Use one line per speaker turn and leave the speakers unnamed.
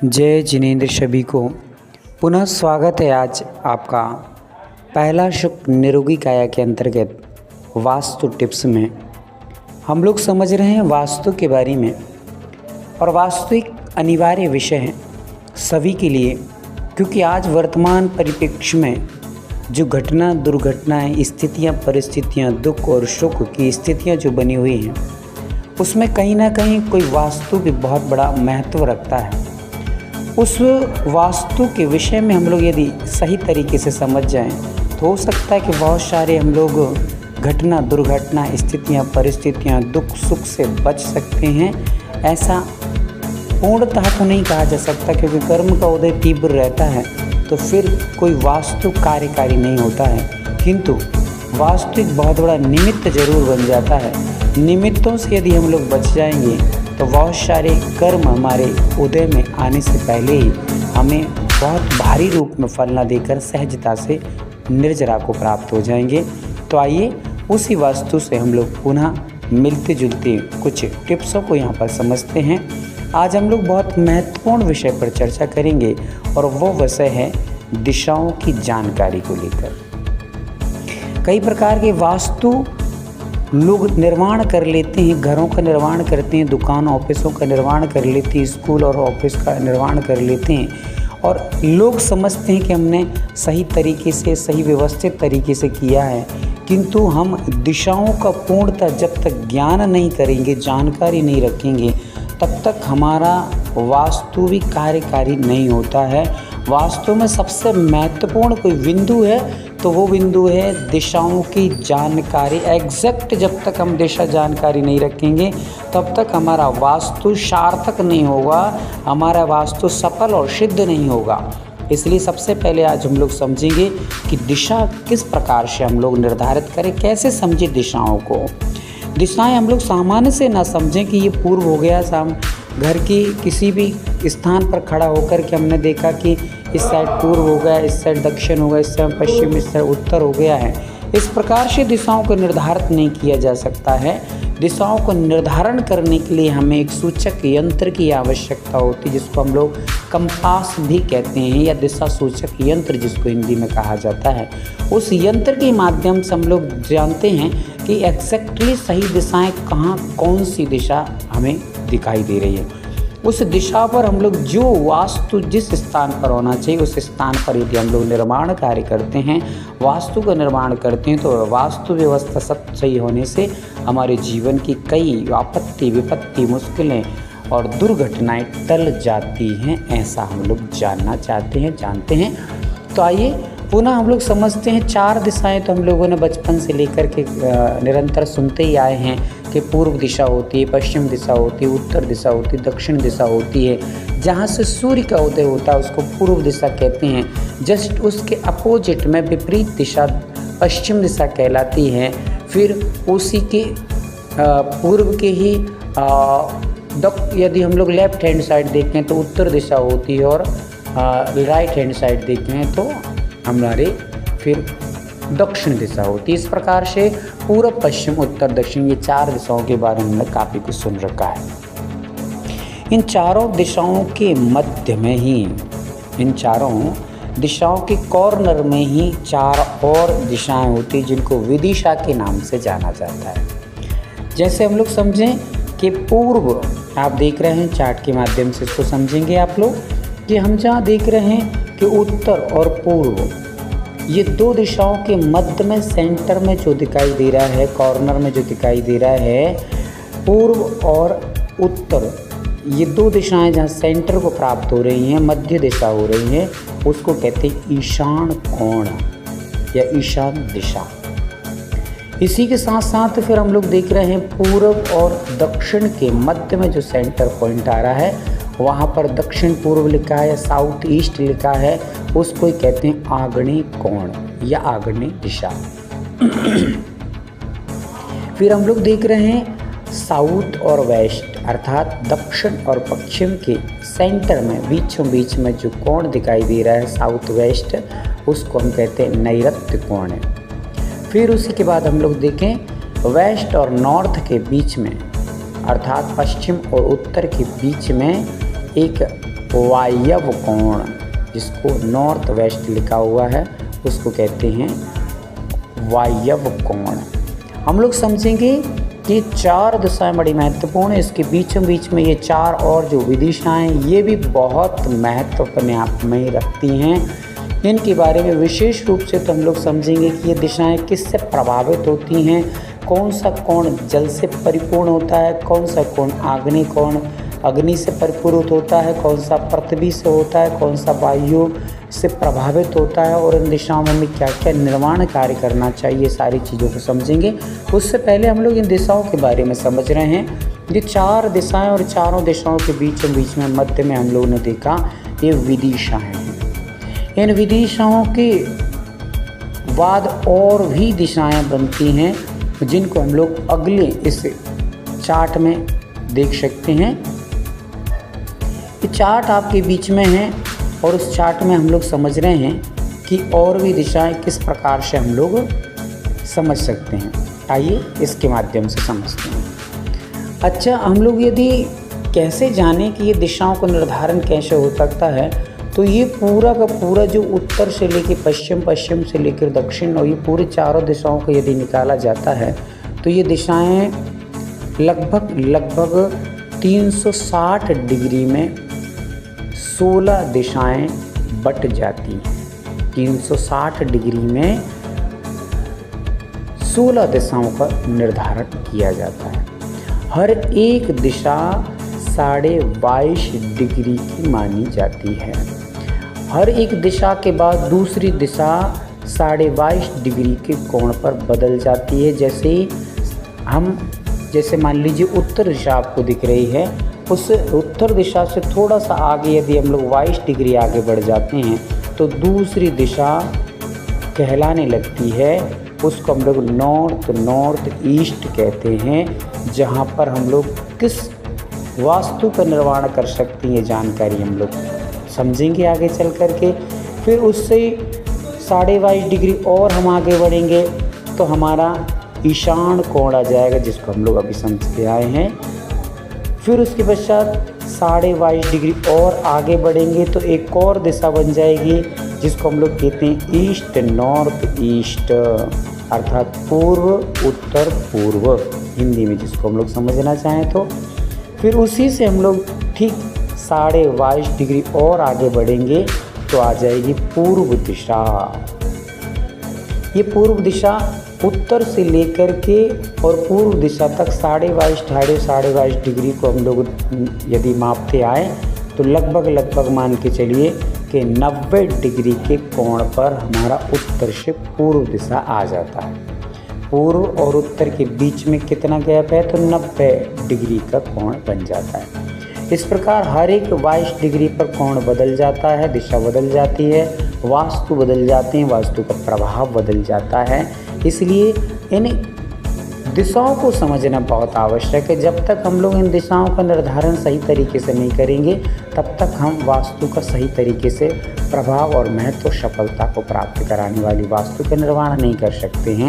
जय जिनेंद्र सभी को पुनः स्वागत है। आज आपका पहला शुक्र निरोगी काया के अंतर्गत वास्तु टिप्स में हम लोग समझ रहे हैं वास्तु के बारे में। और वास्तु एक अनिवार्य विषय है सभी के लिए, क्योंकि आज वर्तमान परिप्रेक्ष्य में जो घटना दुर्घटनाएं, स्थितियां, परिस्थितियां, दुख और सुख की स्थितियां जो बनी हुई हैं उसमें कहीं ना कहीं कोई वास्तु भी बहुत बड़ा महत्व रखता है। उस वास्तु के विषय में हम लोग यदि सही तरीके से समझ जाएं तो हो सकता है कि बहुत सारे हम लोग घटना दुर्घटना, स्थितियां, परिस्थितियां, दुख सुख से बच सकते हैं। ऐसा पूर्णतः तो नहीं कहा जा सकता, क्योंकि कर्म का उदय तीव्र रहता है तो फिर कोई वास्तु कार्यकारी नहीं होता है, किंतु वास्तु एक बहुत बड़ा निमित्त जरूर बन जाता है। निमित्तों से यदि हम लोग बच जाएंगे तो बहुत सारे कर्म हमारे उदय में आने से पहले ही हमें बहुत भारी रूप में फल न देकर सहजता से निर्जरा को प्राप्त हो जाएंगे। तो आइए उसी वास्तु से हम लोग पुनः मिलते जुलते कुछ टिप्सों को यहाँ पर समझते हैं। आज हम लोग बहुत महत्वपूर्ण विषय पर चर्चा करेंगे और वो विषय है दिशाओं की जानकारी को लेकर। कई प्रकार के वास्तु लोग निर्माण कर लेते हैं, घरों का निर्माण करते हैं, दुकान ऑफिसों का निर्माण कर लेते हैं, स्कूल और ऑफिस का निर्माण कर लेते हैं और लोग समझते हैं कि हमने सही तरीके से, सही व्यवस्थित तरीके से किया है। किंतु हम दिशाओं का पूर्णतः जब तक ज्ञान नहीं करेंगे, जानकारी नहीं रखेंगे, तब तक हमारा वास्तु भी कार्यकारी नहीं होता है। वास्तु में सबसे महत्वपूर्ण कोई बिंदु है तो वो बिंदु है दिशाओं की जानकारी। एग्जैक्ट जब तक हम दिशा जानकारी नहीं रखेंगे तब तक हमारा वास्तु सार्थक नहीं होगा, हमारा वास्तु सफल और सिद्ध नहीं होगा। इसलिए सबसे पहले आज हम लोग समझेंगे कि दिशा किस प्रकार से हम लोग निर्धारित करें, कैसे समझें दिशाओं को। दिशाएं हम लोग सामान्य से ना समझें कि ये पूर्व हो गया, घर की किसी भी स्थान पर खड़ा होकर के हमने देखा कि इस साइड पूर्व हो गया, इस साइड दक्षिण हो गया, इस साइड पश्चिम, इस साइड उत्तर हो गया है। इस प्रकार से दिशाओं को निर्धारित नहीं किया जा सकता है। दिशाओं को निर्धारण करने के लिए हमें एक सूचक यंत्र की आवश्यकता होती है, जिसको हम लोग कंपास भी कहते हैं या दिशा सूचक यंत्र जिसको हिंदी में कहा जाता है। उस यंत्र के माध्यम से हम लोग जानते हैं कि एग्जैक्टली सही दिशाएं कहाँ, कौन सी दिशा हमें दिखाई दे रही है। उस दिशा पर हम लोग जो वास्तु जिस स्थान पर होना चाहिए उस स्थान पर यदि हम लोग निर्माण कार्य करते हैं, वास्तु का निर्माण करते हैं, तो वास्तु व्यवस्था सब सही होने से हमारे जीवन की कई आपत्ति, विपत्ति, मुश्किलें और दुर्घटनाएं टल जाती हैं। ऐसा हम लोग जानना चाहते हैं, जानते हैं। तो आइए पुनः हम लोग समझते हैं। 4 दिशाएं तो हम लोगों ने बचपन से लेकर के निरंतर सुनते ही आए हैं कि पूर्व दिशा होती है, पश्चिम दिशा होती है, उत्तर दिशा होती है, दक्षिण दिशा होती है। जहाँ से सूर्य का उदय होता है उसको पूर्व दिशा कहते हैं। जस्ट उसके अपोजिट में विपरीत दिशा पश्चिम दिशा कहलाती है। फिर उसी के पूर्व के ही यदि हम लोग लेफ्ट हैंड साइड देखें तो उत्तर दिशा होती है और राइट हैंड साइड देखें तो हमारे फिर दक्षिण दिशा होती है। इस प्रकार से पूर्व, पश्चिम, उत्तर, दक्षिण ये 4 दिशाओं के बारे में हमने काफ़ी कुछ सुन रखा है। इन चारों दिशाओं के मध्य में ही, इन चारों दिशाओं के कॉर्नर में ही 4 और दिशाएं होती हैं जिनको विदिशा के नाम से जाना जाता है। जैसे हम लोग समझें कि पूर्व, आप देख रहे हैं चार्ट के माध्यम से इसको समझेंगे आप लोग कि हम जहाँ देख रहे हैं कि उत्तर और पूर्व ये 2 दिशाओं के मध्य में, सेंटर में जो दिखाई दे रहा है, कॉर्नर में जो दिखाई दे रहा है, पूर्व और उत्तर ये 2 दिशाएं जहाँ सेंटर को प्राप्त हो रही हैं, मध्य दिशा हो रही है, उसको कहते हैं ईशान कोण या ईशान दिशा। इसी के साथ साथ फिर हम लोग देख रहे हैं पूर्व और दक्षिण के मध्य में जो सेंटर पॉइंट आ रहा है वहाँ पर दक्षिण पूर्व लिखा है या साउथ ईस्ट लिखा है, उसको कहते हैं आग्नेय कोण या आग्नेय दिशा। फिर हम लोग देख रहे हैं साउथ और वेस्ट, अर्थात दक्षिण और पश्चिम के सेंटर में बीचों बीच में जो कोण दिखाई दे रहा है साउथ वेस्ट, उसको हम कहते हैं नैऋत्य कोण। फिर उसी के बाद हम लोग देखें वेस्ट और नॉर्थ के बीच में, अर्थात पश्चिम और उत्तर के बीच में एक वायव्य कोण, जिसको नॉर्थ वेस्ट लिखा हुआ है उसको कहते हैं वायव्य कोण। हम लोग समझेंगे कि 4 दिशाएं बड़ी महत्वपूर्ण है। इसके बीचों बीच में ये 4 और जो विदिशाएं ये भी बहुत महत्व अपने आप में रखती हैं। इनके बारे में विशेष रूप से तो हम लोग समझेंगे कि ये दिशाएं किससे प्रभावित होती हैं, कौन सा कोण जल से परिपूर्ण होता है, कौन सा कोण आग्नेय कोण अग्नि से परिपूरित होता है, कौन सा पृथ्वी से होता है, कौन सा वायु से प्रभावित होता है और इन दिशाओं में हमें क्या क्या निर्माण कार्य करना चाहिए, सारी चीज़ों को समझेंगे। उससे पहले हम लोग इन दिशाओं के बारे में समझ रहे हैं। ये 4 दिशाएं और चारों दिशाओं के बीच में मध्य में हम लोगों ने देखा ये विदिशाएं हैं। इन विदिशाओं के बाद और भी दिशाएं बनती हैं जिनको हम लोग अगले इस चार्ट में देख सकते हैं। ये चार्ट आपके बीच में है और उस चार्ट में हम लोग समझ रहे हैं कि और भी दिशाएं किस प्रकार से हम लोग समझ सकते हैं। आइए इसके माध्यम से समझते हैं। अच्छा, हम लोग यदि कैसे जानें कि ये दिशाओं का निर्धारण कैसे हो सकता है, तो ये पूरा का पूरा जो उत्तर से लेकर पश्चिम, पश्चिम से लेकर दक्षिण और ये पूरे चारों दिशाओं को यदि निकाला जाता है तो ये दिशाएं लगभग 360 डिग्री में 16 दिशाएं बट जाती हैं। 360 डिग्री में 16 दिशाओं का निर्धारण किया जाता है। हर एक दिशा 22.5 डिग्री की मानी जाती है। हर एक दिशा के बाद दूसरी दिशा 22.5 डिग्री के कोण पर बदल जाती है। जैसे मान लीजिए उत्तर दिशा आपको दिख रही है, उस उत्तर दिशा से थोड़ा सा आगे यदि हम लोग 22 डिग्री आगे बढ़ जाते हैं तो दूसरी दिशा कहलाने लगती है। उसको हम लोग नॉर्थ ईस्ट कहते हैं, जहाँ पर हम लोग किस वास्तु का निर्माण कर सकते हैं ये जानकारी हम लोग समझेंगे आगे चल कर के। फिर उससे 22.5 डिग्री और हम आगे बढ़ेंगे तो हमारा ईशान कोण आ जाएगा, जिसको हम लोग अभी समझते आए हैं। फिर उसके पश्चात 22.5 डिग्री और आगे बढ़ेंगे तो एक और दिशा बन जाएगी जिसको हम लोग कहते हैं ईस्ट नॉर्थ ईस्ट, अर्थात पूर्व उत्तर पूर्व हिंदी में जिसको हम लोग समझना चाहें तो। फिर उसी से हम लोग ठीक 22.5 डिग्री और आगे बढ़ेंगे तो आ जाएगी पूर्व दिशा। ये पूर्व दिशा उत्तर से लेकर के और पूर्व दिशा तक 22.5 डिग्री को हम लोग यदि मापते आए तो लगभग मान के चलिए कि 90 डिग्री के कोण पर हमारा उत्तर से पूर्व दिशा आ जाता है। पूर्व और उत्तर के बीच में कितना गैप है, तो 90 डिग्री का कोण बन जाता है। इस प्रकार हर एक 22 डिग्री पर कोण बदल जाता है, दिशा बदल जाती है, वास्तु बदल जाते हैं, वास्तु का प्रभाव बदल जाता है। इसलिए इन दिशाओं को समझना बहुत आवश्यक है। जब तक हम लोग इन दिशाओं का निर्धारण सही तरीके से नहीं करेंगे तब तक हम वास्तु का सही तरीके से प्रभाव और महत्व सफलता को प्राप्त कराने वाली वास्तु का निर्माण नहीं कर सकते हैं।